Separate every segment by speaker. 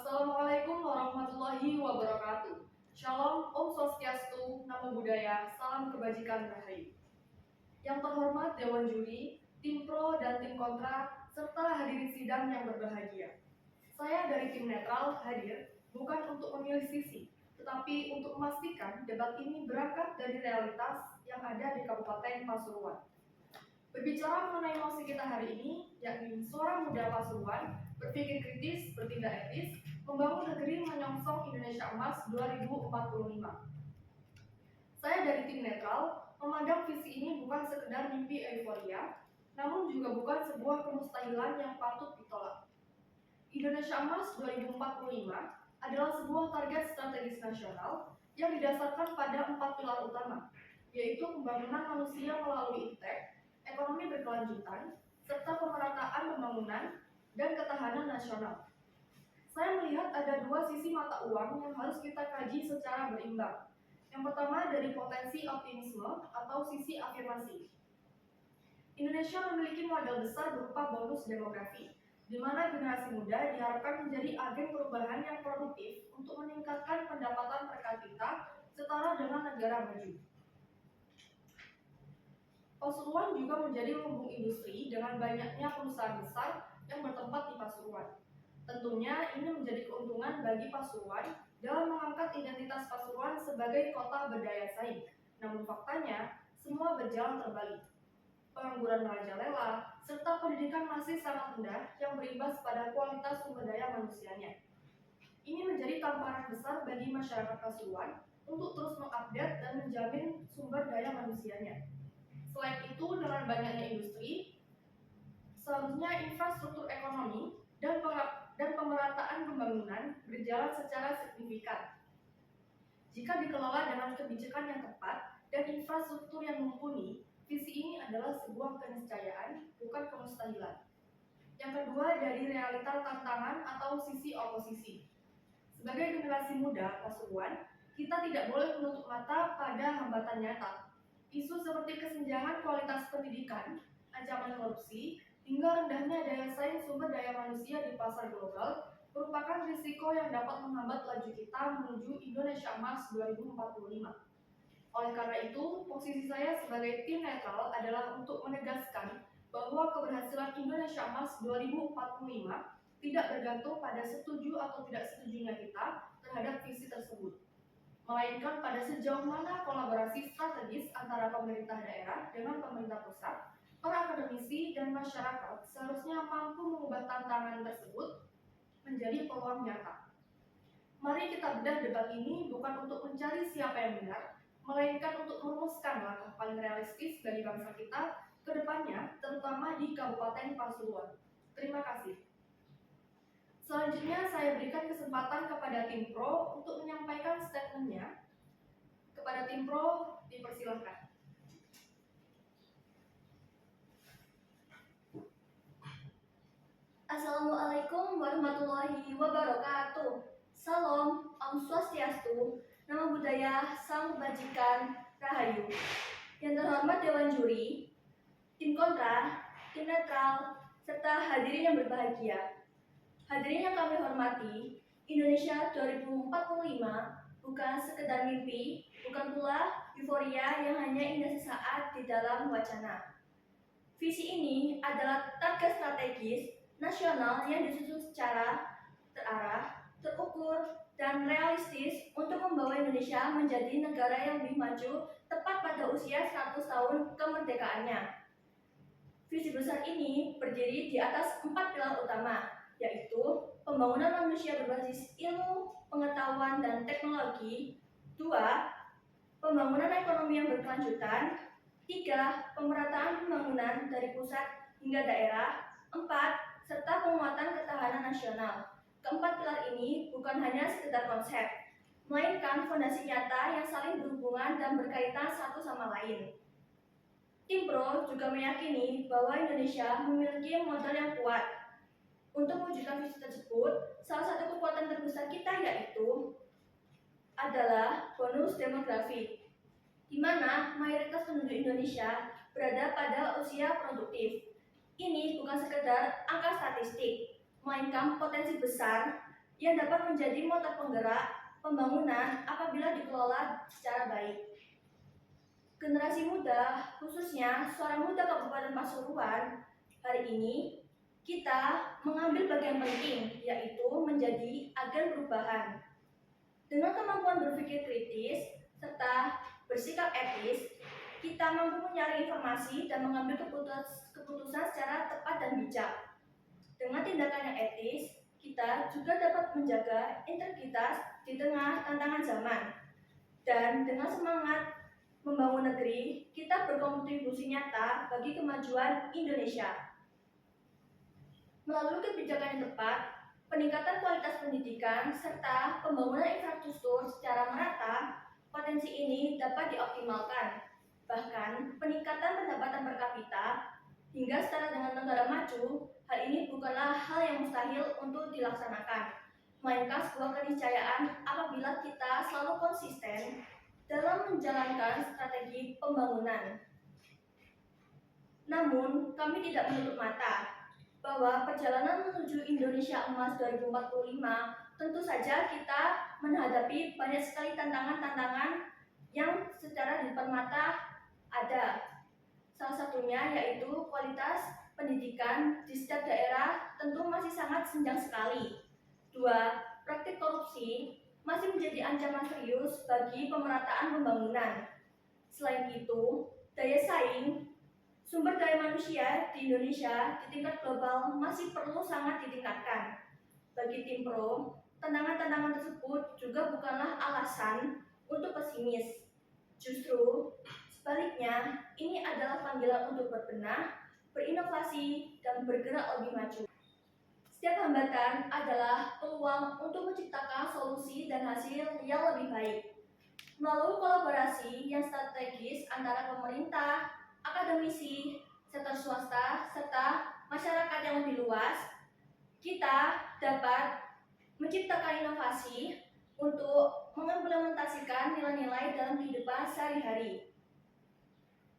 Speaker 1: Assalamualaikum warahmatullahi wabarakatuh. Shalom, Om Swastiastu, Namo Buddhaya, salam kebajikan rahayu. Yang terhormat Dewan Juri, tim pro dan tim kontra, serta hadirin sidang yang berbahagia. Saya dari tim netral hadir bukan untuk memilih sisi, tetapi untuk memastikan debat ini berangkat dari realitas yang ada di Kabupaten Pasuruan. Berbicara mengenai mosi kita hari ini, yakni suara muda Pasuruan, berpikir kritis, bertindak etis, membangun negeri menyongsong Indonesia Emas 2045. Saya dari tim netral, memandang visi ini bukan sekedar mimpi euforia, namun juga bukan sebuah kemustahilan yang patut ditolak. Indonesia Emas 2045 adalah sebuah target strategis nasional yang didasarkan pada 4 pilar utama, yaitu pembangunan manusia melalui iptek, ekonomi berkelanjutan, serta pemerataan pembangunan dan ketahanan nasional. Saya melihat ada dua sisi mata uang yang harus kita kaji secara berimbang. Yang pertama dari potensi optimisme atau sisi afirmasi. Indonesia memiliki modal besar berupa bonus demografi, di mana generasi muda diharapkan menjadi agen perubahan yang produktif untuk meningkatkan pendapatan per kapita setara dengan negara maju. Pasuruan juga menjadi lumbung industri dengan banyaknya perusahaan besar yang bertempat di Pasuruan. Tentunya ini menjadi keuntungan bagi Pasuruan dalam mengangkat identitas Pasuruan sebagai kota berdaya saing. Namun faktanya, semua berjalan terbalik. Pengangguran merajalela, serta pendidikan masih sangat rendah yang berimbas pada kualitas sumber daya manusianya. Ini menjadi tamparan besar bagi masyarakat Pasuruan untuk terus mengupdate dan menjamin sumber daya manusianya. Selain itu, dengan banyaknya industri, seharusnya infrastruktur ekonomi dan pemerataan pembangunan berjalan secara signifikan. Jika dikelola dengan kebijakan yang tepat dan infrastruktur yang mumpuni, visi ini adalah sebuah keniscayaan, bukan kemustahilan. Yang kedua, dari realita tantangan atau sisi oposisi. Sebagai generasi muda Pasuruan, kita tidak boleh menutup mata pada hambatan nyata. Isu seperti kesenjangan kualitas pendidikan, ancaman korupsi, hingga rendahnya daya saing sumber daya manusia di pasar global merupakan risiko yang dapat menghambat laju kita menuju Indonesia Emas 2045. Oleh karena itu, posisi saya sebagai tim netral adalah untuk menegaskan bahwa keberhasilan Indonesia Emas 2045 tidak bergantung pada setuju atau tidak setujunya kita terhadap visi tersebut, melainkan pada sejauh mana kolaborasi strategis antara pemerintah daerah dengan pemerintah pusat, para akademisi, dan masyarakat seharusnya mampu mengubah tantangan tersebut menjadi peluang nyata. Mari kita bedah debat ini bukan untuk mencari siapa yang benar, melainkan untuk merumuskan langkah paling realistis bagi bangsa kita ke depannya, terutama di Kabupaten Pasuruan. Terima kasih. Selanjutnya saya berikan kesempatan kepada tim pro untuk menyampaikan statementnya. Kepada tim pro, dipersilakan.
Speaker 2: Assalamualaikum warahmatullahi wabarakatuh. Salam, Om Swastiastu, Namo Buddhaya, salam kebajikan, rahayu. Yang terhormat Dewan Juri, tim kontra, tim netral, serta hadirin yang berbahagia. Hadirin yang kami hormati, Indonesia 2045 bukan sekedar mimpi, bukan pula euforia yang hanya indah sesaat di dalam wacana. Visi ini adalah target strategis nasional yang disusun secara terarah, terukur, dan realistis untuk membawa Indonesia menjadi negara yang lebih maju tepat pada usia 100 tahun kemerdekaannya. Visi besar ini berdiri di atas 4 pilar utama, yaitu pembangunan manusia berbasis ilmu, pengetahuan, dan teknologi. 2. Pembangunan ekonomi yang berkelanjutan. 3. Pemerataan pembangunan dari pusat hingga daerah. 4. Serta penguatan ketahanan nasional. Keempat pilar ini bukan hanya sekedar konsep, melainkan fondasi nyata yang saling berhubungan dan berkaitan satu sama lain. Tim Pro juga meyakini bahwa Indonesia memiliki modal yang kuat. Untuk mewujudkan visi tersebut, salah satu kekuatan terbesar kita yaitu adalah bonus demografi, di mana mayoritas penduduk Indonesia berada pada usia produktif. Ini bukan sekedar angka statistik, melainkan potensi besar yang dapat menjadi motor penggerak pembangunan apabila dikelola secara baik. Generasi muda, khususnya Suara Muda Kabupaten Pasuruan, hari ini kita mengambil bagian penting, yaitu menjadi agen perubahan. Dengan kemampuan berpikir kritis serta bersikap etis, kita mampu mencari informasi dan mengambil keputusan secara tepat dan bijak. Dengan tindakan yang etis, kita juga dapat menjaga integritas di tengah tantangan zaman. Dan dengan semangat membangun negeri, kita berkontribusi nyata bagi kemajuan Indonesia. Melalui kebijakan yang tepat, peningkatan kualitas pendidikan, serta pembangunan infrastruktur secara merata, potensi ini dapat dioptimalkan. Bahkan, peningkatan pendapatan per kapita hingga setara dengan negara maju, hal ini bukanlah hal yang mustahil untuk dilaksanakan, melainkan sebuah keniscayaan apabila kita selalu konsisten dalam menjalankan strategi pembangunan. Namun, kami tidak menutup mata bahwa perjalanan menuju Indonesia Emas 2045 tentu saja kita menghadapi banyak sekali tantangan-tantangan yang secara di depan mata ada. Salah satunya yaitu kualitas pendidikan di setiap daerah tentu masih sangat senjang sekali. 2. Praktik korupsi masih menjadi ancaman serius bagi pemerataan pembangunan. Selain itu, daya saing sumber daya manusia di Indonesia di tingkat global masih perlu sangat ditingkatkan. Bagi tim Pro, tantangan-tantangan tersebut juga bukanlah alasan untuk pesimis. Justru sebaliknya, ini adalah panggilan untuk berbenah, berinovasi, dan bergerak lebih maju. Setiap hambatan adalah peluang untuk menciptakan solusi dan hasil yang lebih baik. Melalui kolaborasi yang strategis antara pemerintah, akademisi, sektor swasta, serta masyarakat yang lebih luas, kita dapat menciptakan inovasi untuk mengimplementasikan nilai-nilai dalam kehidupan sehari-hari.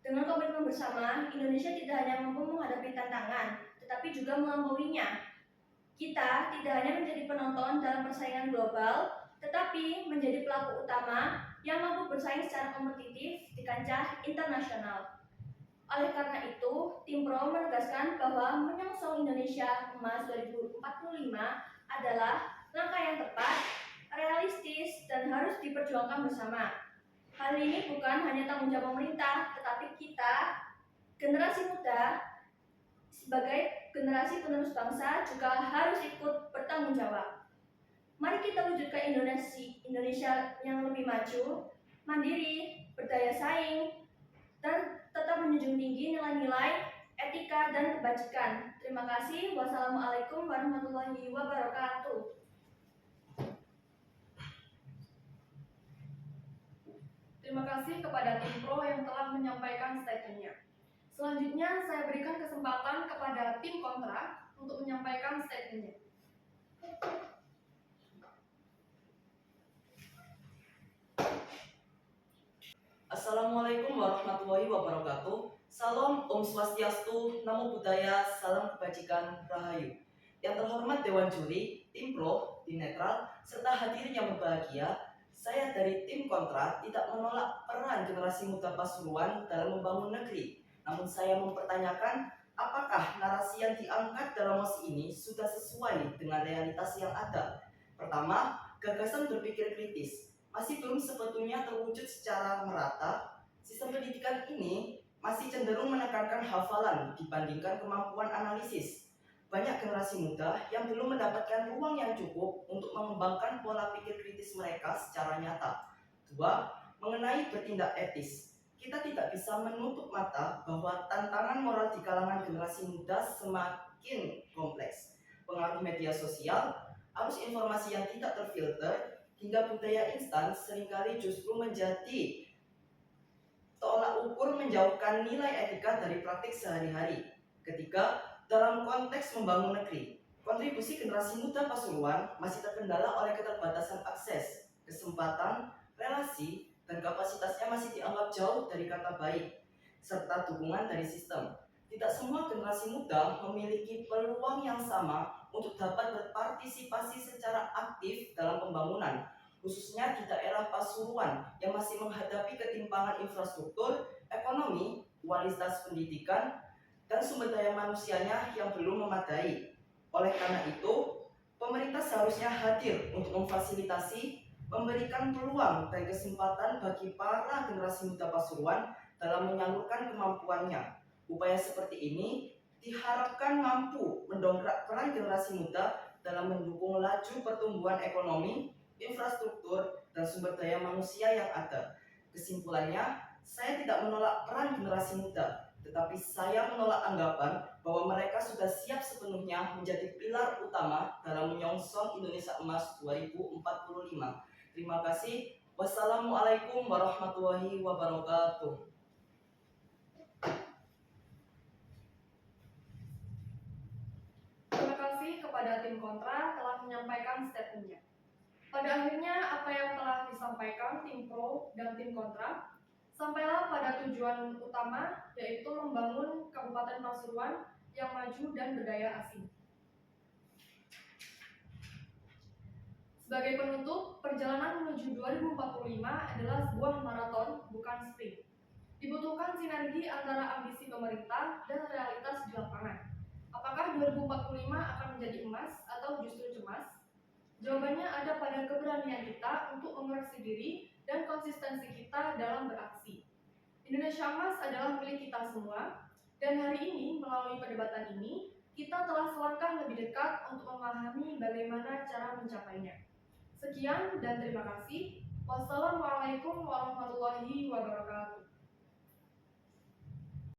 Speaker 2: Dengan komitmen bersama, Indonesia tidak hanya mampu menghadapi tantangan, tetapi juga melampauinya. Kita tidak hanya menjadi penonton dalam persaingan global, tetapi menjadi pelaku utama yang mampu bersaing secara kompetitif di kancah internasional. Oleh karena itu, tim Pro menegaskan bahwa menyongsong Indonesia Emas 2045 adalah langkah yang tepat, realistis, dan harus diperjuangkan bersama. Hal ini bukan hanya tanggung jawab pemerintah, tetapi kita, generasi muda, sebagai generasi penerus bangsa juga harus ikut bertanggung jawab. Mari kita wujudkan Indonesia yang lebih maju, mandiri, berdaya saing, dan tetap menjunjung tinggi nilai-nilai etika dan kebajikan. Terima kasih. Wassalamualaikum warahmatullahi wabarakatuh.
Speaker 1: Terima kasih kepada tim Pro yang telah menyampaikan statementnya. Selanjutnya, saya berikan kesempatan kepada tim kontra untuk menyampaikan statementnya.
Speaker 3: Assalamualaikum warahmatullahi wabarakatuh. Salam Om Swastiastu, Namo Buddhaya, Salam Kebajikan, Rahayu. Yang terhormat Dewan Juri, tim Pro, tim netral, serta hadirin yang berbahagia, saya dari tim kontra tidak menolak peran generasi muda Pasuruan dalam membangun negeri. Namun saya mempertanyakan apakah narasi yang diangkat dalam mosi ini sudah sesuai dengan realitas yang ada. Pertama, gagasan berpikir kritis masih belum sebetulnya terwujud secara merata. Sistem pendidikan ini masih cenderung menekankan hafalan dibandingkan kemampuan analisis. Banyak generasi muda yang belum mendapatkan ruang yang cukup untuk mengembangkan pola pikir kritis mereka secara nyata. 2. Mengenai bertindak etis. Kita tidak bisa menutup mata bahwa tantangan moral di kalangan generasi muda semakin kompleks. Pengaruh media sosial, arus informasi yang tidak terfilter, hingga budaya instan seringkali justru menjadi tolak ukur menjauhkan nilai etika dari praktik sehari-hari. Ketiga, dalam konteks membangun negeri, kontribusi generasi muda Pasuruan masih terkendala oleh keterbatasan akses, kesempatan, relasi, dan kapasitasnya masih dianggap jauh dari kata baik, serta dukungan dari sistem. Tidak semua generasi muda memiliki peluang yang sama untuk dapat berpartisipasi secara aktif dalam pembangunan, khususnya di daerah Pasuruan yang masih menghadapi ketimpangan infrastruktur, ekonomi, kualitas pendidikan, dan sumber daya manusianya yang belum memadai. Oleh karena itu, pemerintah seharusnya hadir untuk memfasilitasi, memberikan peluang dan kesempatan bagi para generasi muda Pasuruan dalam menyalurkan kemampuannya. Upaya seperti ini diharapkan mampu mendongkrak peran generasi muda dalam mendukung laju pertumbuhan ekonomi, infrastruktur, dan sumber daya manusia yang ada. Kesimpulannya, saya tidak menolak peran generasi muda, tetapi saya menolak anggapan bahwa mereka sudah siap sepenuhnya menjadi pilar utama dalam menyongsong Indonesia Emas 2045. Terima kasih. Wassalamualaikum warahmatullahi wabarakatuh.
Speaker 1: Terima kasih kepada tim kontra telah menyampaikan statementnya. Pada akhirnya, apa yang telah disampaikan tim pro dan tim kontra sampailah pada tujuan utama, yaitu membangun Kabupaten Pasuruan yang maju dan berdaya asing. Sebagai penutup, perjalanan menuju 2045 adalah sebuah maraton, bukan sprint. Dibutuhkan sinergi antara ambisi pemerintah dan realitas di lapangan. Apakah 2045 akan menjadi emas atau justru cemas? Jawabannya ada pada keberanian kita untuk mengoreksi diri dan konsistensi kita dalam beraksi. Indonesia Emas adalah milik kita semua, dan hari ini melalui perdebatan ini, kita telah selangkah lebih dekat untuk memahami bagaimana cara mencapainya. Sekian dan terima kasih. Wassalamualaikum warahmatullahi wabarakatuh.